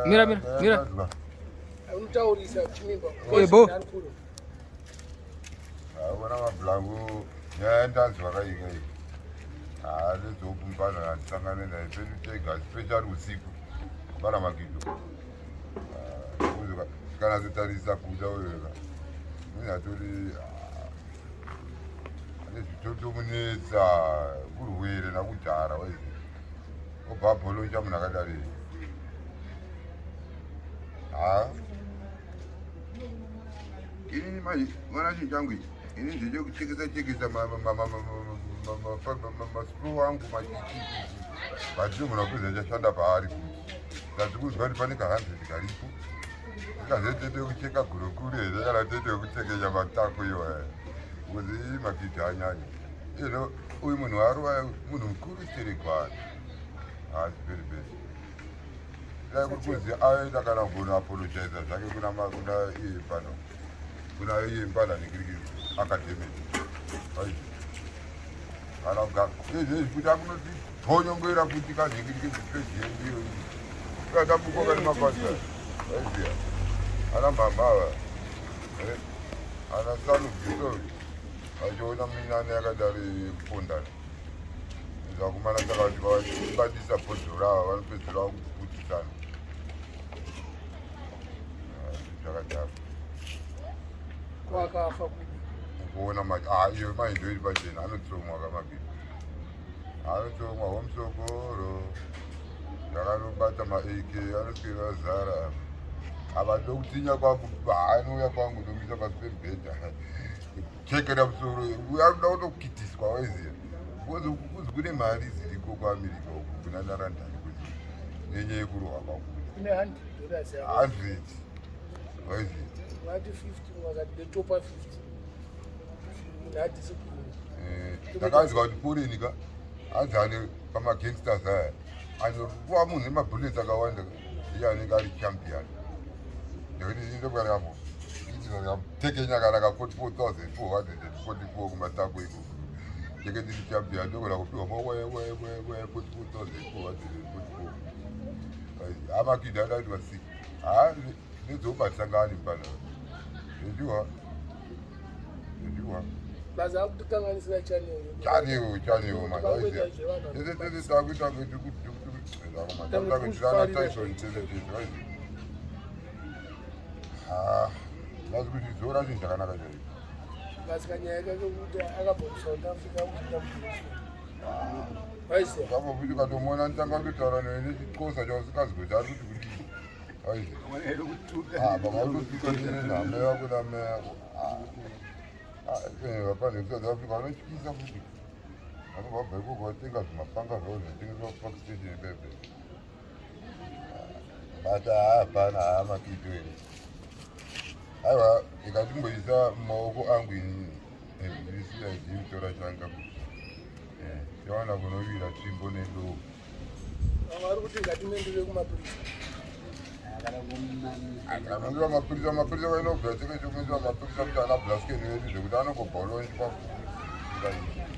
Mira, mira, mira. Ebo. Wana mablangu nyandanzwa kaika iyi. Ndokumbana ndisangane naye petutega special usiku bana Makidho. Kana kutarisa Kuda wewe. Minatori nezvitotomunetsa kurwere nakudhara waizi obva bholonja munhu akadari inini manje mwana chinhu changu ini ndechekuchekesa masipro wangu machii vatinogona kuziva chashanda paari kuti ndati kuzwa kuti pane ka100 karipo ikazotete kucheka gurukuru here kana tete kuchekesha matako iwaya kuti Makidho anyanya ino uyu munhu warova munhu mukuru cherekwana hasi periperi dai kuri kuzi aenda kana kugona apologiza zvake kuna iye pano kuna iye mbada nekirikiri akademeni kana izvezvi kuti akunoti tonyongoera kuti kazvikirike zviprezidendiyo katabukoka nemabasa aiziya ana mhamava ana sanugisori achiona minane yakadari kupondana zvakumana saka kuti vabadisa bhodhoro rava vanopedzera kuputisana zvakadaro Kwakafa kuona iyo maindo iri pachena anotsomwa kaMakidho anotsomwa homusokoro zvakanobata ma-AK anoswera zara havado kutinya kwangu haanouya kwangu ndomisa pasi pemubhedha chekera musoro anoda kutokitiswa waiziya kuzi kune mari dziriko kuAmerika uku kuna narandani kuti nenyaya yekurova kwangu $100 waiziya vati 50 vakati vetopa 50 takanzwa kuti forenika anzi ane pamagangsters aya anorova munhu nemabhullets akawanda iye anenge ari champion ndekuti indokwarapo tekenya kana ka 44,444 kumatako ikoko ndeke ndiri champion ndogona kupiwa mawewe 44,444 aMakidho adati vasiki nedzobatisangani mpana zvechiwa baza akutokanganisira chanewo maiziya tese takuita kutirana Tyson tese lazi kuti zora chinhu chakanaka chaiko vasikanyaya kake kuti akabva kuSouth Africa kuti ukatomuona nditanga kutotaura newe nechikosa chausingazi kuti ari kuti pamautosvikainenhame yako name yako vapane South Africa vanotyisa kuti vanobva ikoko vatenga zvimapanga zvavo zvinotengeswa kupark station pepe but hapana haMakidho here aiwa ikatimboisa mumaoko angu inini ndisiyaidimtora changa kuti yawana kunovira tsvimbo nedoo vari kuti ngatimendere kumapurisa anondiwa mapurisa vainobva tekechomisa mapurisa kuti ana blaskeni vedu zvekuti anongobhaulonjwa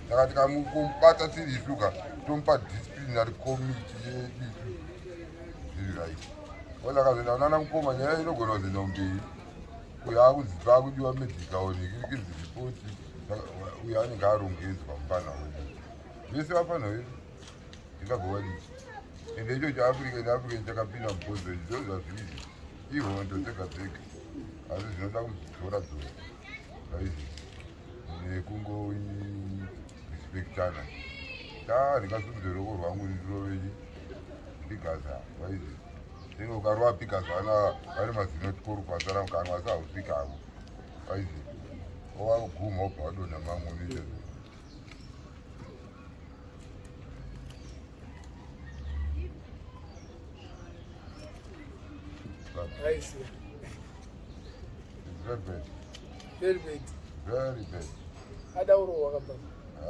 saka tikamubata tiri isuka tomupa disciplinary committee yedisu zviri right osakazoenda kunana mukoma nyaya inogona kuzoenda kumberi uyo akuzipa akudiwa medical nekirikiziripoti uyo anenge arongedzwa mupana wedu vese vapana wedu tingagovadii ende icho chaafrican chakapinda mubhonzo ichi ndo zvazviizvi ihondo dzega dzega asi zvinoda kudzidzora dzora aizi nekungorespektana rikasunze ruoko rwangu ndirovechi pigaza aizi tenge ukarova pigaza vane mazinotikorupasara mukanwa asi hausvikavo aizi ovakuguma obva wadonha mamwe unoita I see. Very bad. Very bad. Very bad. Adauro wakamba.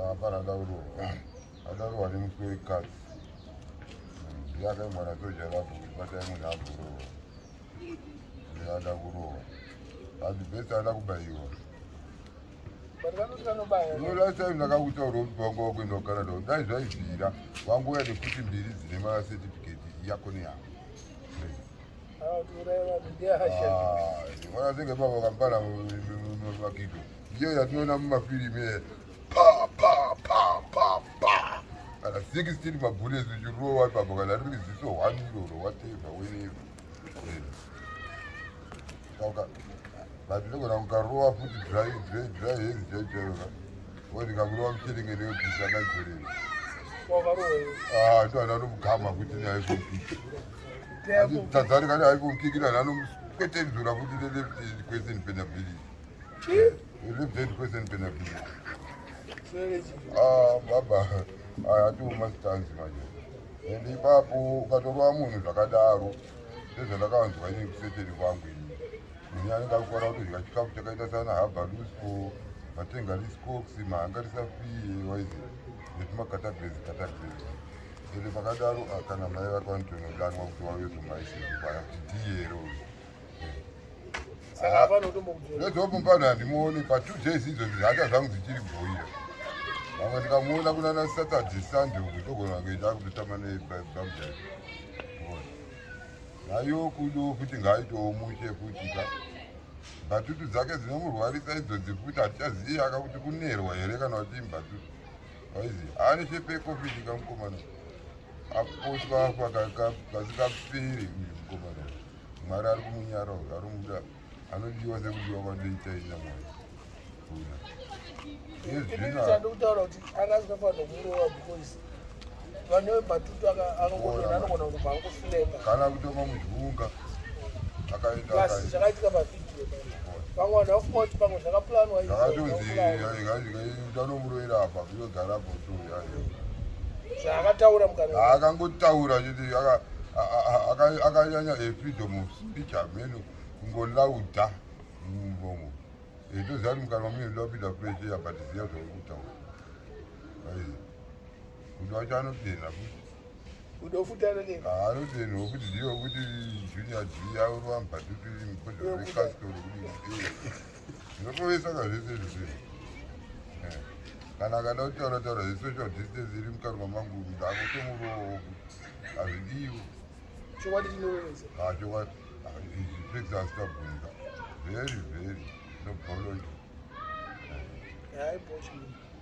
Hapana adauro ni muswekati. Yake mwana soja lapo kupata munhu aburowa. Ada kurowa. Adi besa ada kubayiwa. Last time ndakakutaura mutongo wekuenda kuCanada dai zvaibvira wangu uya nekuti mbiri dzine macertificate yako ni yako. Mwana zinge baba kampana Makidho. Hiyo yatuona mumafilimi pa. Kana 16 mabullets ujuruwa watu hapo kana riziso 1 euro whatever whenever. Sasa bado ndio kuna mkaroa futi dry hizi jaja. Wodi kakuroa mchilinge leo kisaka chole. Ndo anomugama kuti naikumpiki tazari kana aikumpikira nanokwetenzura kuti left question penability left question penability baba ayatiuma stanzi manje ende ipapo ukatorwa munhu zvakadaro ndezvandakawanzwa ine kuseteri kwangu ini munyani ngakukora kutodya chikafu chakaita sana habalusko matenga riscox mahanga risafiye waizi netumakatagrezi ende pakadaro kana mai vari vanotonodanwa kuti wavezomaiseaya kuti ndiyero nezopumbanhu handimuoni pa2 days izvozvi hata zvangu dzichiri bhoira vamwe ndikamuona kunana saturday sunday uku togona kunge kutotama nebamjai nayo kudo kuti ngaitowo mushe futi ka mbatutu dzake dzinomurwarisa idzodzi futi hatichazivi akakuti kunerwa here kana kuti mbatutu waizi ane chepekofiti kamukomana apotwa kasikaperi uyu mukomana mwari ari kumunyara ari muda anodiwa sekudiwa kwandoitaina mwari ndikutaura kuti akasingafanira kumurowa because vane matutu anogona kuti vangofulemba kana kutoma mudhunga akaenda zvakaitika pavideo vamwe vanhu vafunga kuti pamwe zvakaplanwa zvakatonzi utanomuroera apa kuyogara apo toyayo zvaakataura mukana akangotaura kuti akanyanya freedom of speech ameno kungolauda mumbongo toziva kuti mukana wamune ndopinda preshe yabhatiziya zvauri kutaura kuti wacho anopenda futi anodenwa kuti ndiyo kuti junior g aurwa mbatutu mupozorekasikoro kuti ndinotovesaka zvese zvese kana akada kutaura taura zesocial distance iri mukarwa mangu ndakutomurowo hazvidiwo chokwadi chinorovesa zvipeksasitabvunza very nobholoji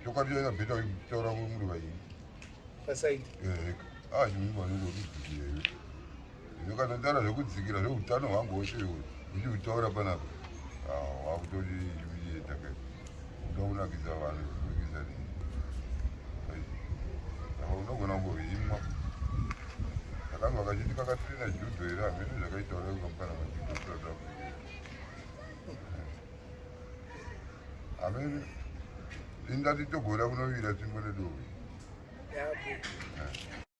chokwadi chainabheta kutaura kwemuri vaini pasaidi chimimbanongokudzikireyo ino kana ndara zvekudzikira zveutano hwangu hwese ndichiutaura panapa wakutoti iuietaka uda kunakisa vanhu kuburikisa nii saka unogona kungohimwa akanga vakachiti kakatirina judho here hamene zvakaitaura kukamukana majudho south africa hamene indati togona kunovira tsvimbo nedovi